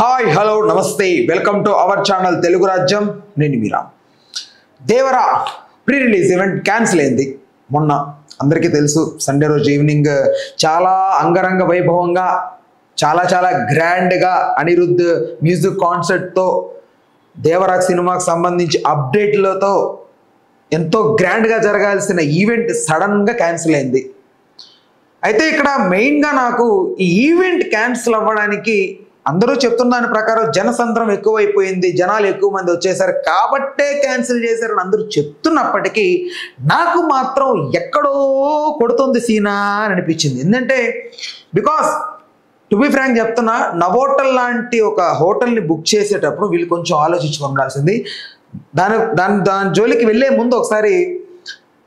Hi hello నమస్తే welcome to our channel Telugu Rajyam. నేను Meera. Devara pre release event cancel అయింది మొన్న. అందరికీ తెలుసు, సండే రోజు ఈవినింగ్ చాలా అంగరంగ వైభవంగా చాలా గ్రాండ్గా అనిరుద్ధ్ మ్యూజిక్ కాన్సర్ట్తో దేవరా సినిమాకి సంబంధించి అప్డేట్లతో ఎంతో గ్రాండ్గా జరగాల్సిన ఈవెంట్ సడన్గా క్యాన్సిల్ అయింది. అయితే ఇక్కడ మెయిన్గా నాకు ఈ ఈవెంట్ క్యాన్సిల్ అవ్వడానికి అందరూ చెప్తున్న దాని ప్రకారం జనసంద్రం ఎక్కువైపోయింది, జనాలు ఎక్కువ మంది వచ్చేసారు కాబట్టే క్యాన్సిల్ చేశారని అందరూ చెప్తున్నప్పటికీ నాకు మాత్రం ఎక్కడో కొడుతుంది సీనా అని అనిపించింది. ఎందుకంటే బికాస్ టు బి ఫ్రాంక్ చెప్తున్నా, నవోటల్ లాంటి ఒక హోటల్ని బుక్ చేసేటప్పుడు వీళ్ళు కొంచెం ఆలోచించుకొని ఉండాల్సింది. దాని జోలికి వెళ్ళే ముందు ఒకసారి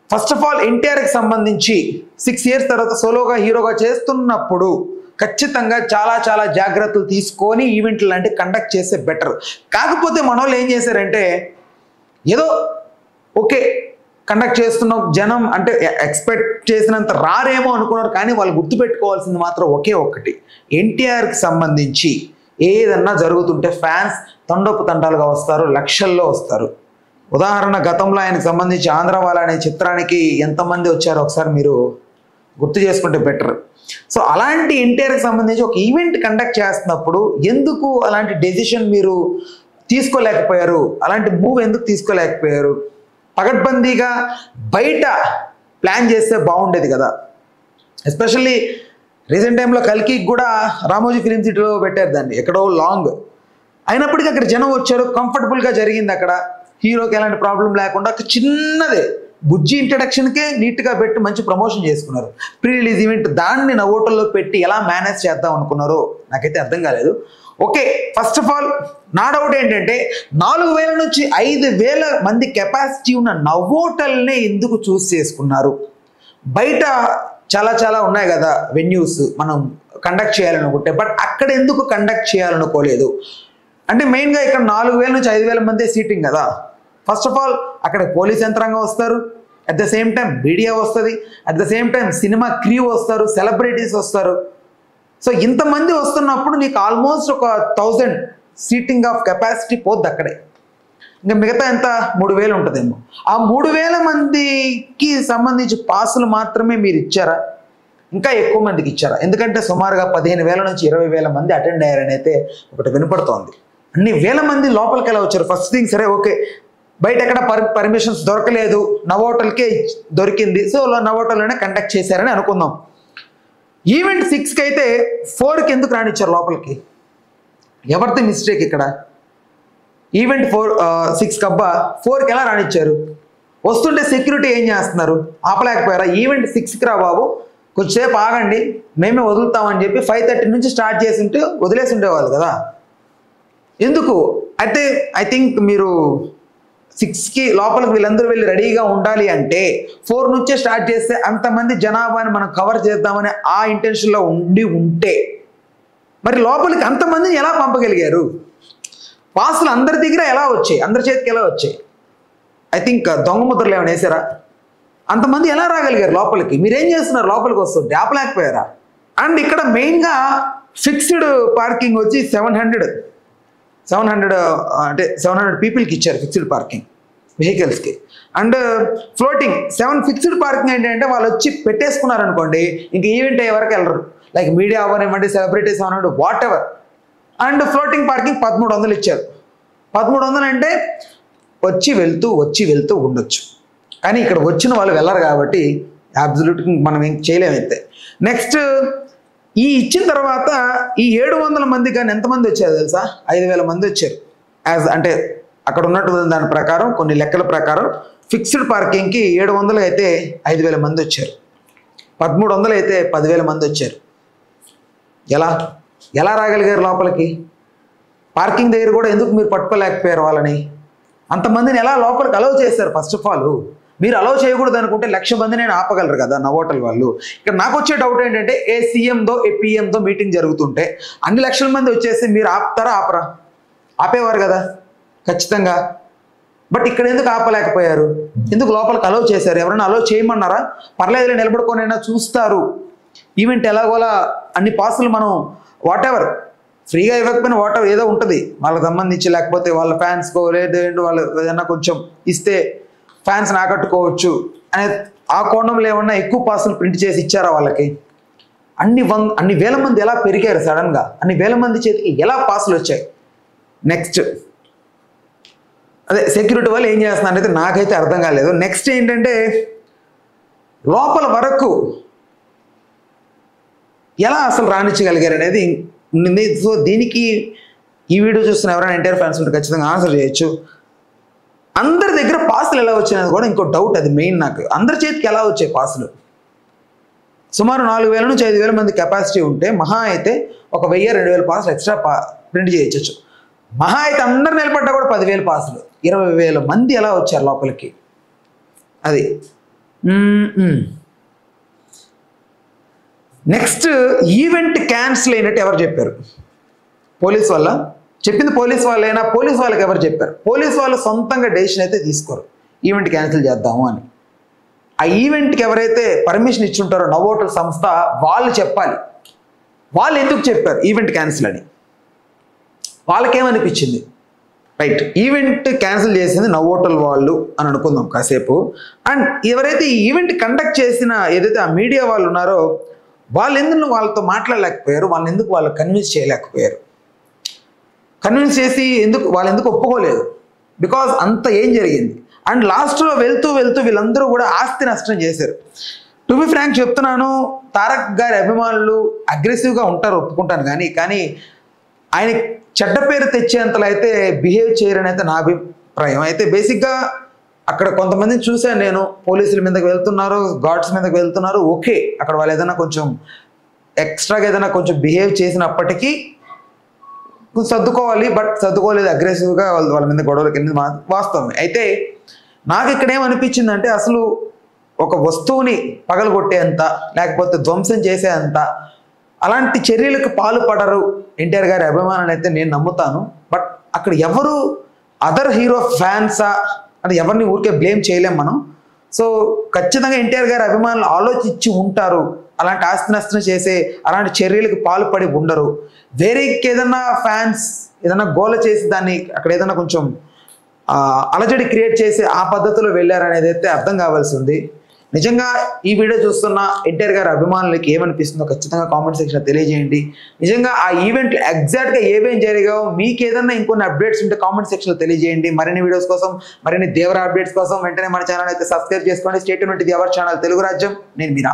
ఫస్ట్ ఆఫ్ ఆల్ ఎన్టీఆర్కి సంబంధించి 6 years తర్వాత సోలోగా హీరోగా చేస్తున్నప్పుడు ఖచ్చితంగా చాలా జాగ్రత్తలు తీసుకొని ఈవెంట్లు లాంటి కండక్ట్ చేస్తే బెటర్. కాకపోతే మన వాళ్ళు ఏం చేశారంటే ఏదో ఓకే కండక్ట్ చేస్తున్నాం, జనం అంటే ఎక్స్పెక్ట్ చేసినంత రారేమో అనుకున్నారు, కానీ వాళ్ళు గుర్తుపెట్టుకోవాల్సింది మాత్రం ఒకే ఒక్కటి, ఎన్టీఆర్కి సంబంధించి ఏదన్నా జరుగుతుంటే ఫ్యాన్స్ తండోపు-తండాలుగా వస్తారు, లక్షల్లో వస్తారు. ఉదాహరణ, గతంలో ఆయనకు సంబంధించి ఆంధ్రవాల అనే చిత్రానికి ఎంతమంది వచ్చారో ఒకసారి మీరు గుర్తు చేసుకుంటే బెటర్. సో అలాంటి ఎన్టీఆర్కి సంబంధించి ఒక ఈవెంట్ కండక్ట్ చేస్తున్నప్పుడు ఎందుకు అలాంటి డెసిషన్ మీరు తీసుకోలేకపోయారు, అలాంటి మూవ్ ఎందుకు తీసుకోలేకపోయారు? పగడ్బందీగా బయట ప్లాన్ చేస్తే బాగుండేది కదా. ఎస్పెషల్లీ రీసెంట్ టైంలో కల్కి కూడా రామోజీ ఫిలిం సిటీలో పెట్టారు దాన్ని, ఎక్కడో లాంగ్ అయినప్పటికీ అక్కడ జనం వచ్చారు, కంఫర్టబుల్గా జరిగింది. అక్కడ హీరోకి ఎలాంటి ప్రాబ్లం లేకుండా ఒక చిన్నదే బుజ్జి ఇంట్రడక్షన్కే నీట్గా పెట్టి మంచి ప్రమోషన్ చేసుకున్నారు. ప్రీ రిలీజ్ ఈవెంట్ దాన్ని నవోటల్లో పెట్టి ఎలా మేనేజ్ చేద్దాం అనుకున్నారో నాకైతే అర్థం కాలేదు. ఓకే, ఫస్ట్ ఆఫ్ ఆల్ నా డౌట్ ఏంటంటే 4000 నుంచి 5000 మంది కెపాసిటీ ఉన్న నవోటల్నే ఎందుకు చూస్ చేసుకున్నారు? బయట చాలా ఉన్నాయి కదా వెన్యూస్ మనం కండక్ట్ చేయాలనుకుంటే, బట్ అక్కడ ఎందుకు కండక్ట్ చేయాలనుకోలేదు? అంటే మెయిన్గా ఇక్కడ 4000 నుంచి 5000 మంది సీటింగ్ కదా. ఫస్ట్ ఆఫ్ ఆల్ అక్కడ పోలీస్ యంత్రాంగం వస్తారు, at the same time media వస్తుంది, at the same time cinema crew వస్తారు, సెలబ్రిటీస్ వస్తారు. సో ఇంతమంది వస్తున్నప్పుడు నీకు ఆల్మోస్ట్ ఒక 1000 సీటింగ్ ఆఫ్ కెపాసిటీ పోద్ది అక్కడే. ఇంకా మిగతా ఎంత 3000 ఉంటుందేమో. ఆ 3000 మందికి సంబంధించి పాసులు మాత్రమే మీరు ఇచ్చారా, ఇంకా ఎక్కువ మందికి ఇచ్చారా? ఎందుకంటే సుమారుగా 15,000 నుంచి 20,000 మంది అటెండ్ అయ్యారని అయితే ఒకటి వినపడుతోంది. అన్ని వేల మంది లోపలికి ఎలా వచ్చారు? ఫస్ట్ థింగ్ సరే ఓకే, బయట ఎక్కడ పర్మిషన్స్ దొరకలేదు, నవోటల్కే దొరికింది, సో నవోటల్లోనే కండక్ట్ చేశారని అనుకుందాం. ఈవెంట్ 6కి అయితే 4కి ఎందుకు రానిచ్చారు లోపలికి? ఎవరిది మిస్టేక్ ఇక్కడ? ఈవెంట్ 6కి అబ్బా 4కి ఎలా రానిచ్చారు? వస్తుంటే సెక్యూరిటీ ఏం చేస్తున్నారు? ఆపలేకపోయారా? ఈవెంట్ 6కి రా బాబు, కొంచెంసేపు ఆగండి, మేమే వదులుతామని చెప్పి 5:30 నుంచి స్టార్ట్ చేసి ఉంటే వదిలేసి ఉండేవాళ్ళు కదా. ఎందుకు? అయితే ఐ థింక్ మీరు 6కి లోపలికి వీళ్ళందరూ వెళ్ళి రెడీగా ఉండాలి అంటే 4 నుంచే స్టార్ట్ చేస్తే అంతమంది జనాభాని మనం కవర్ చేద్దామని ఆ ఇంటెన్షన్లో ఉంటే మరి లోపలికి అంతమందిని ఎలా పంపగలిగారు? పాసులు అందరి దగ్గర ఎలా వచ్చాయి, అందరి చేతికి ఎలా వచ్చాయి? ఐ థింక్ దొంగ ముద్రలు ఏమైనా వేసారా? అంతమంది ఎలా రాగలిగారు లోపలికి? మీరేం చేస్తున్నారు లోపలికి వస్తుంటే? ఆపలేకపోయారా? అండ్ ఇక్కడ మెయిన్గా ఫిక్స్డ్ పార్కింగ్ వచ్చి 700 అంటే 700 పీపుల్కి ఇచ్చారు ఫిక్స్డ్ పార్కింగ్ వెహికల్స్కి. అండ్ ఫ్లోటింగ్ 7 ఫిక్స్డ్ పార్కింగ్ ఏంటంటే వాళ్ళు వచ్చి పెట్టేసుకున్నారనుకోండి, ఇంక ఈవెంట్ అయ్యే వరకు వెళ్ళరు. లైక్ మీడియా అవనివ్వండి, సెలబ్రిటీస్ అవనివ్వండి, whatever. And floating parking 1300 ఇచ్చారు. 1300 అంటే వచ్చి వెళ్తూ ఉండొచ్చు, కానీ ఇక్కడ వచ్చిన వాళ్ళు వెళ్ళరు కాబట్టి అబ్సల్యూట్గా మనం ఏం చేయలేమైతే. నెక్స్ట్ ఈ ఇచ్చిన తర్వాత ఈ 700 మంది కానీ ఎంతమంది వచ్చారు తెలుసా? 5000 మంది వచ్చారు. అంటే అక్కడ ఉన్నట్టు దాని ప్రకారం కొన్ని లెక్కల ప్రకారం ఫిక్స్డ్ పార్కింగ్కి 700 అయితే 5000 మంది వచ్చారు, 1300 అయితే 10,000 మంది వచ్చారు. ఎలా రాగలిగారు లోపలికి? పార్కింగ్ దగ్గర కూడా ఎందుకు మీరు పట్టుకోలేకపోయారు వాళ్ళని? అంతమందిని ఎలా లోపలికి అలౌ చేశారు? ఫస్ట్ ఆఫ్ ఆల్ మీరు అలౌ చేయకూడదు అనుకుంటే 1,00,000 మంది నేను ఆపగలరు కదా నవోటల్ వాళ్ళు. ఇక్కడ నాకు వచ్చే డౌట్ ఏంటంటే ఏ సీఎందో ఏ పిఎందో మీటింగ్ జరుగుతుంటే అన్ని లక్షల మంది వచ్చేసి మీరు ఆపరా? ఆపేవారు కదా ఖచ్చితంగా. బట్ ఇక్కడ ఎందుకు ఆపలేకపోయారు? ఎందుకు లోపలికి అలౌ చేశారు? ఎవరైనా అలౌ చేయమన్నారా? పర్లేదులే నిలబడుకోనైనా చూస్తారు, ఈవెంట్ ఎలాగోలా అన్ని పాసులు మనం వాట్ ఎవర్ ఫ్రీగా ఇవ్వకపోయినా వాటర్ ఏదో ఉంటుంది వాళ్ళకి సంబంధించి, లేకపోతే వాళ్ళ ఫ్యాన్స్కో లేదంటే వాళ్ళు ఏదైనా కొంచెం ఇస్తే ఫ్యాన్స్ని ఆకట్టుకోవచ్చు అనే ఆ కోణంలో ఏమన్నా ఎక్కువ పాసులు ప్రింట్ చేసి ఇచ్చారా వాళ్ళకి? అన్ని వేల మంది ఎలా పెరిగారు సడన్గా? అన్ని వేల మంది చేతికి ఎలా పాసులు వచ్చాయి? నెక్స్ట్ అదే సెక్యూరిటీ వాళ్ళు ఏం చేస్తున్నారు అయితే నాకైతే అర్థం కాలేదు. నెక్స్ట్ ఏంటంటే లోపల వరకు ఎలా అసలు రాణించగలిగారు అనేది ఉంది. సో దీనికి ఈ వీడియో చూస్తున్న ఎవరైనా ఎన్టీఆర్ ఫ్యాన్స్ ఉంటే ఖచ్చితంగా ఆన్సర్ చేయొచ్చు. అందరి దగ్గర పాసులు ఎలా వచ్చాయనేది కూడా ఇంకో డౌట్. అది మెయిన్ నాకు. అందరి చేతికి ఎలా వచ్చాయి పాసులు? సుమారు 4,000 నుంచి 5,000 మంది కెపాసిటీ ఉంటే మహా అయితే ఒక 1,000-2,000 పాసులు ఎక్స్ట్రా ప్రింట్ చేయొచ్చు. మహా అయితే అందరు నిలబడ్డా కూడా 10,000 పాసులు. 20,000 మంది ఎలా వచ్చారు లోపలికి? అది నెక్స్ట్ ఈవెంట్ క్యాన్సిల్ అయినట్టు ఎవరు చెప్పారు? పోలీస్ వాళ్ళ చెప్పింది? పోలీస్ వాళ్ళైనా? పోలీస్ వాళ్ళకి ఎవరు చెప్పారు? పోలీస్ వాళ్ళు సొంతంగా డెసిషన్ అయితే తీసుకోరు ఈవెంట్ క్యాన్సిల్ చేద్దాము అని. ఆ ఈవెంట్కి ఎవరైతే పర్మిషన్ ఇచ్చుంటారో నవోటల్ సంస్థ వాళ్ళు చెప్పాలి. వాళ్ళు ఎందుకు చెప్పారు ఈవెంట్ క్యాన్సిల్ అని? వాళ్ళకేమనిపించింది? రైట్, ఈవెంట్ క్యాన్సిల్ చేసింది నవోటల్ వాళ్ళు అని అనుకుందాం కాసేపు. అండ్ ఎవరైతే ఈ ఈవెంట్ కండక్ట్ చేసిన ఏదైతే ఆ మీడియా వాళ్ళు ఉన్నారో వాళ్ళు ఎందుకు వాళ్ళతో మాట్లాడలేకపోయారు? వాళ్ళని ఎందుకు వాళ్ళు కన్విన్స్ చేయలేకపోయారు? కన్విన్స్ చేసి వాళ్ళు ఎందుకు ఒప్పుకోలేదు? బికాజ్ అంత ఏం జరిగింది. అండ్ లాస్ట్లో వెళ్తూ వీళ్ళందరూ కూడా ఆస్తి నష్టం చేశారు. టు బి ఫ్రాంక్ చెప్తున్నాను, తారక్ గారి అభిమానులు అగ్రెసివ్గా ఉంటారు ఒప్పుకుంటాను, కానీ ఆయన చెడ్డ పేరు తెచ్చేంతలో అయితే బిహేవ్ చేయరని అయితే నా అభిప్రాయం. అయితే బేసిక్గా అక్కడ కొంతమందిని చూశాను నేను, పోలీసుల మీదకి వెళ్తున్నారు, గార్డ్స్ మీదకి వెళ్తున్నారు. ఓకే, అక్కడ వాళ్ళు ఏదైనా కొంచెం ఎక్స్ట్రాగా ఏదైనా కొంచెం బిహేవ్ చేసినప్పటికీ సర్దుకోవాలి. బట్ సర్దుకోలేదు, అగ్రెసివ్గా వాళ్ళ మీద గొడవలకి వెళ్ళింది వాస్తవమే. అయితే నాకు ఇక్కడ ఏమనిపించిందంటే అసలు ఒక వస్తువుని పగలగొట్టేంత లేకపోతే ధ్వంసం చేసేంత అలాంటి చర్యలకు పాల్పడరు ఎన్టీఆర్ గారి అభిమానులు అయితే నేను నమ్ముతాను. బట్ అక్కడ ఎవరు అదర్ హీరో ఫ్యాన్సా అంటే ఎవరిని ఊరికే బ్లేమ్ చేయలేం మనం. సో ఖచ్చితంగా ఎన్టీఆర్ గారి అభిమానులు ఆలోచించి ఉంటారు. అలాంటి ఆస్తి నష్టం చేసే అలాంటి చర్యలకు పాల్పడి ఉండరు. వేరే ఏదైనా ఫ్యాన్స్ ఏదైనా గోల చేసి దాన్ని అక్కడ ఏదైనా కొంచెం అలజడి క్రియేట్ చేసి ఆ పద్ధతిలో వెళ్ళారనేది అయితే అర్థం కావాల్సి ఉంది. నిజంగా ఈ వీడియో చూస్తున్న ఎన్టీఆర్ గారి అభిమానులకి ఏమనిపిస్తుందో ఖచ్చితంగా కామెంట్ సెక్షన్లో తెలియజేయండి. నిజంగా ఆ ఈవెంట్లు ఎగ్జాక్ట్గా ఏమేం జరిగాయో మీకు ఏదన్నా ఇంకొన్ని అప్డేట్స్ ఉంటే కామెంట్ సెక్షన్లో తెలియజేయండి. మరిన్ని వీడియోస్ కోసం, మరిన్ని దేవర అప్డేట్స్ కోసం వెంటనే మన ఛానల్ అయితే సబ్స్క్రైబ్ చేసుకోండి. Stay tuned to the hour channel Telugu Rajyam. నేను మీరా.